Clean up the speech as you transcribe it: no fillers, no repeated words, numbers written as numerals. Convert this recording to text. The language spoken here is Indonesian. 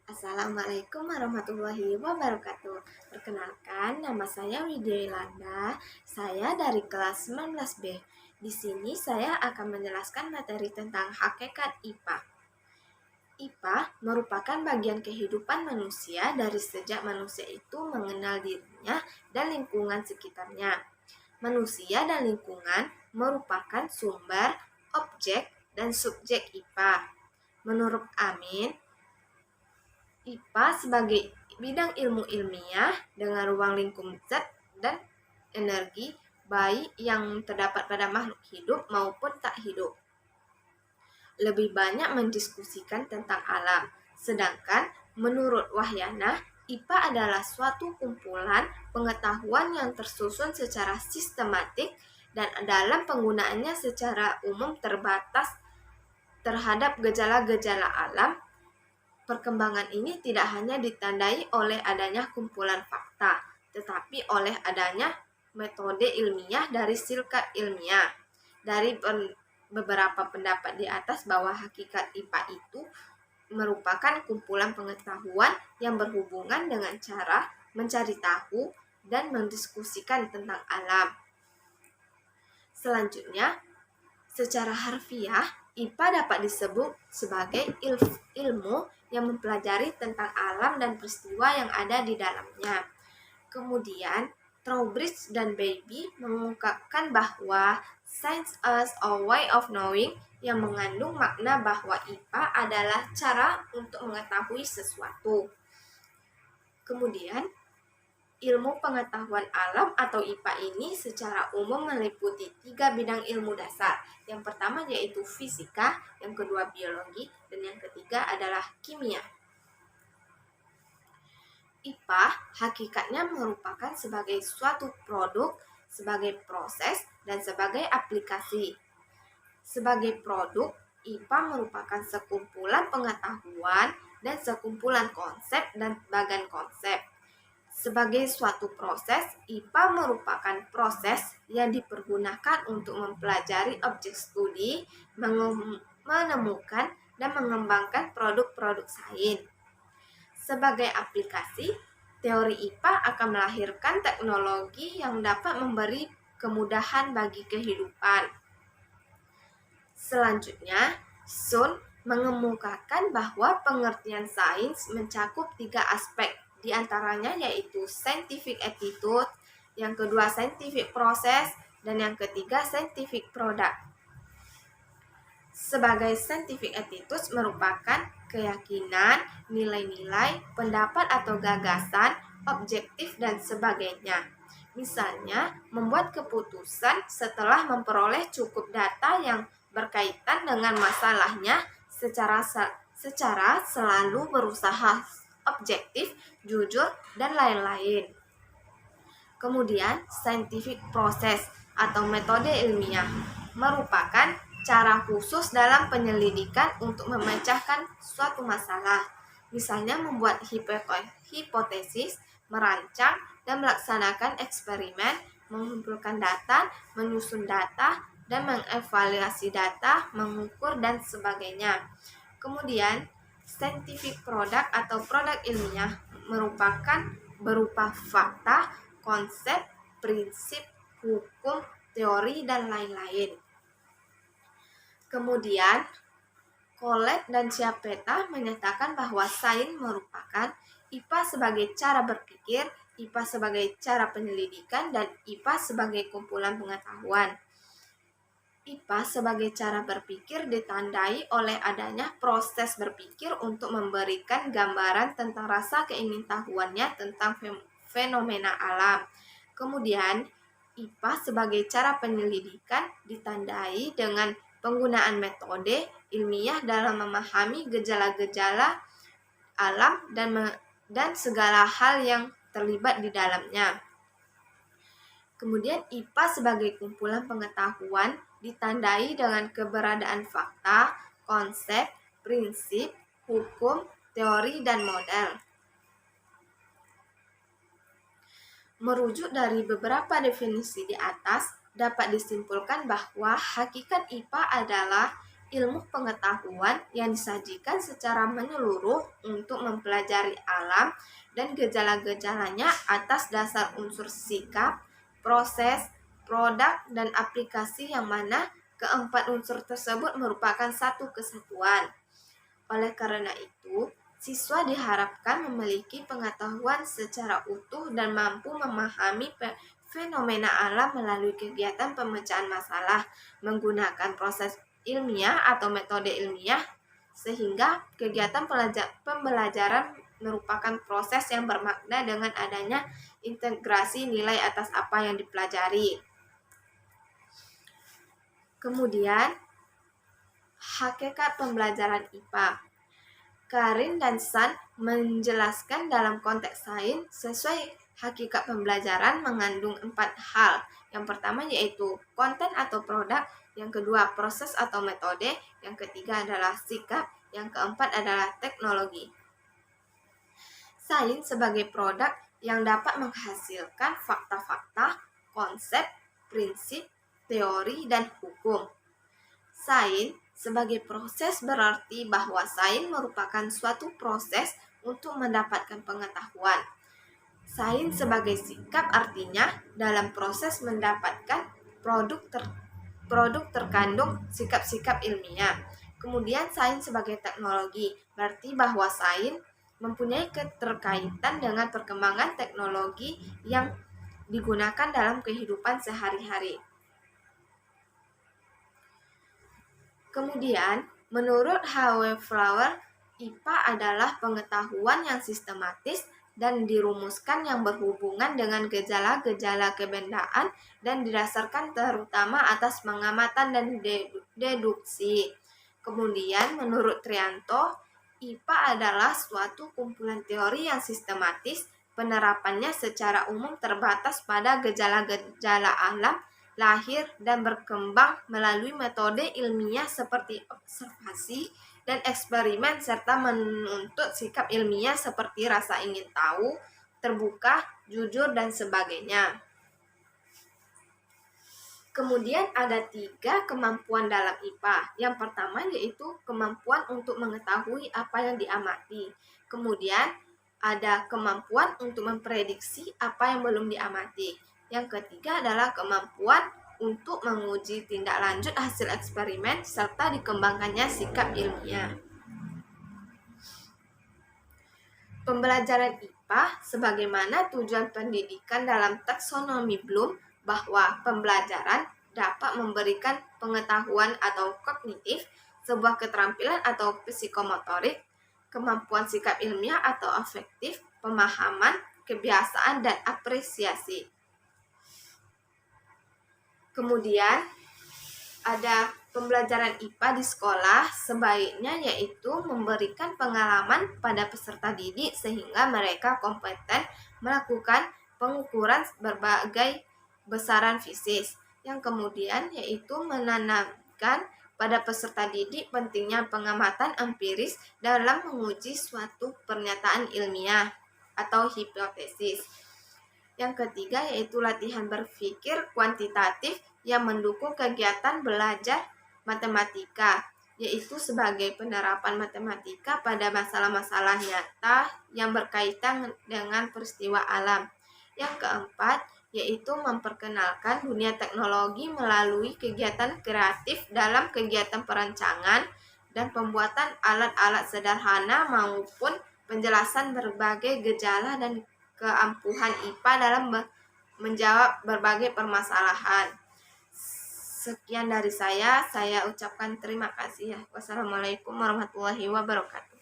Assalamualaikum warahmatullahi wabarakatuh. Perkenalkan, nama saya Widya Ilanda. Saya dari kelas 19B. Di sini saya akan menjelaskan materi tentang hakikat IPA. IPA merupakan bagian kehidupan manusia dari sejak manusia itu mengenal dirinya dan lingkungan sekitarnya. Manusia dan lingkungan merupakan sumber, objek, dan subjek IPA. Menurut Amin, IPA sebagai bidang ilmu ilmiah dengan ruang lingkup zat dan energi baik yang terdapat pada makhluk hidup maupun tak hidup. Lebih banyak mendiskusikan tentang alam, sedangkan menurut Wahyana, IPA adalah suatu kumpulan pengetahuan yang tersusun secara sistematik dan dalam penggunaannya secara umum terbatas terhadap gejala-gejala alam. Perkembangan ini tidak hanya ditandai oleh adanya kumpulan fakta, tetapi oleh adanya metode ilmiah dari silkat ilmiah. Dari beberapa pendapat di atas bahwa hakikat IPA itu merupakan kumpulan pengetahuan yang berhubungan dengan cara mencari tahu dan mendiskusikan tentang alam. Selanjutnya, secara harfiah, IPA dapat disebut sebagai ilmu yang mempelajari tentang alam dan peristiwa yang ada di dalamnya. Kemudian, Trowbridge dan Baby mengungkapkan bahwa science as a way of knowing yang mengandung makna bahwa IPA adalah cara untuk mengetahui sesuatu. Kemudian, ilmu pengetahuan alam atau IPA ini secara umum meliputi 3 bidang ilmu dasar. Yang pertama yaitu fisika, yang kedua biologi, dan yang ketiga adalah kimia. IPA hakikatnya merupakan sebagai suatu produk, sebagai proses, dan sebagai aplikasi. Sebagai produk, IPA merupakan sekumpulan pengetahuan dan sekumpulan konsep dan bagan konsep. Sebagai suatu proses, IPA merupakan proses yang dipergunakan untuk mempelajari objek studi, menemukan dan mengembangkan produk-produk sains. Sebagai aplikasi, teori IPA akan melahirkan teknologi yang dapat memberi kemudahan bagi kehidupan. Selanjutnya, Sun mengemukakan bahwa pengertian sains mencakup 3 aspek, di antaranya yaitu scientific attitude, yang kedua scientific process, dan yang ketiga scientific product. Sebagai scientific attitude merupakan keyakinan, nilai-nilai, pendapat atau gagasan, objektif, dan sebagainya. Misalnya, membuat keputusan setelah memperoleh cukup data yang berkaitan dengan masalahnya secara selalu berusaha objektif, jujur, dan lain-lain. Kemudian, scientific process atau metode ilmiah merupakan cara khusus dalam penyelidikan untuk memecahkan suatu masalah. Misalnya membuat hipotesis, merancang dan melaksanakan eksperimen, mengumpulkan data, menyusun data, dan mengevaluasi data, mengukur, dan sebagainya. Kemudian, scientific product atau produk ilmiah merupakan berupa fakta, konsep, prinsip, hukum, teori, dan lain-lain. Kemudian, Colette dan Chiappetta menyatakan bahwa sains merupakan IPA sebagai cara berpikir, IPA sebagai cara penyelidikan, dan IPA sebagai kumpulan pengetahuan. IPA sebagai cara berpikir ditandai oleh adanya proses berpikir untuk memberikan gambaran tentang rasa keingintahuannya tentang fenomena alam. Kemudian, IPA sebagai cara penyelidikan ditandai dengan penggunaan metode ilmiah dalam memahami gejala-gejala alam dan segala hal yang terlibat di dalamnya. Kemudian IPA sebagai kumpulan pengetahuan ditandai dengan keberadaan fakta, konsep, prinsip, hukum, teori, dan model. Merujuk dari beberapa definisi di atas, dapat disimpulkan bahwa hakikat IPA adalah ilmu pengetahuan yang disajikan secara menyeluruh untuk mempelajari alam dan gejala-gejalanya atas dasar unsur sikap, proses, produk, dan aplikasi yang mana keempat unsur tersebut merupakan satu kesatuan. Oleh karena itu, siswa diharapkan memiliki pengetahuan secara utuh dan mampu memahami fenomena alam melalui kegiatan pemecahan masalah menggunakan proses ilmiah atau metode ilmiah, sehingga kegiatan pembelajaran merupakan proses yang bermakna dengan adanya integrasi nilai atas apa yang dipelajari. Kemudian, hakikat pembelajaran IPA. Karin dan San menjelaskan dalam konteks sains sesuai hakikat pembelajaran mengandung 4 hal. Yang pertama yaitu konten atau produk, yang kedua proses atau metode, yang ketiga adalah sikap, yang keempat adalah teknologi. Sains sebagai produk yang dapat menghasilkan fakta-fakta, konsep, prinsip, teori, dan hukum. Sains sebagai proses berarti bahwa sains merupakan suatu proses untuk mendapatkan pengetahuan. Sains sebagai sikap artinya dalam proses mendapatkan produk terkandung sikap-sikap ilmiah. Kemudian sains sebagai teknologi berarti bahwa sains mempunyai keterkaitan dengan perkembangan teknologi yang digunakan dalam kehidupan sehari-hari. Kemudian, menurut H.W. Flower, IPA adalah pengetahuan yang sistematis dan dirumuskan yang berhubungan dengan gejala-gejala kebendaan dan didasarkan terutama atas pengamatan dan deduksi. Kemudian, menurut Trianto, IPA adalah suatu kumpulan teori yang sistematis, penerapannya secara umum terbatas pada gejala-gejala alam, lahir dan berkembang melalui metode ilmiah seperti observasi dan eksperimen serta menuntut sikap ilmiah seperti rasa ingin tahu, terbuka, jujur, dan sebagainya. Kemudian ada 3 kemampuan dalam IPA. Yang pertama yaitu kemampuan untuk mengetahui apa yang diamati. Kemudian ada kemampuan untuk memprediksi apa yang belum diamati. Yang ketiga adalah kemampuan untuk menguji tindak lanjut hasil eksperimen serta dikembangkannya sikap ilmiah. Pembelajaran IPA sebagaimana tujuan pendidikan dalam taksonomi Bloom bahwa pembelajaran dapat memberikan pengetahuan atau kognitif, sebuah keterampilan atau psikomotorik, kemampuan sikap ilmiah atau afektif, pemahaman, kebiasaan, dan apresiasi. Kemudian ada pembelajaran IPA di sekolah sebaiknya yaitu memberikan pengalaman pada peserta didik sehingga mereka kompeten melakukan pengukuran berbagai besaran fisik. Yang kemudian yaitu menanamkan pada peserta didik pentingnya pengamatan empiris dalam menguji suatu pernyataan ilmiah atau hipotesis. Yang ketiga yaitu latihan berpikir kuantitatif yang mendukung kegiatan belajar matematika, yaitu sebagai penerapan matematika pada masalah-masalah nyata yang berkaitan dengan peristiwa alam. Yang keempat yaitu memperkenalkan dunia teknologi melalui kegiatan kreatif dalam kegiatan perancangan dan pembuatan alat-alat sederhana maupun penjelasan berbagai gejala dan keampuhan IPA dalam menjawab berbagai permasalahan. Sekian dari saya ucapkan terima kasih ya. Wassalamualaikum warahmatullahi wabarakatuh.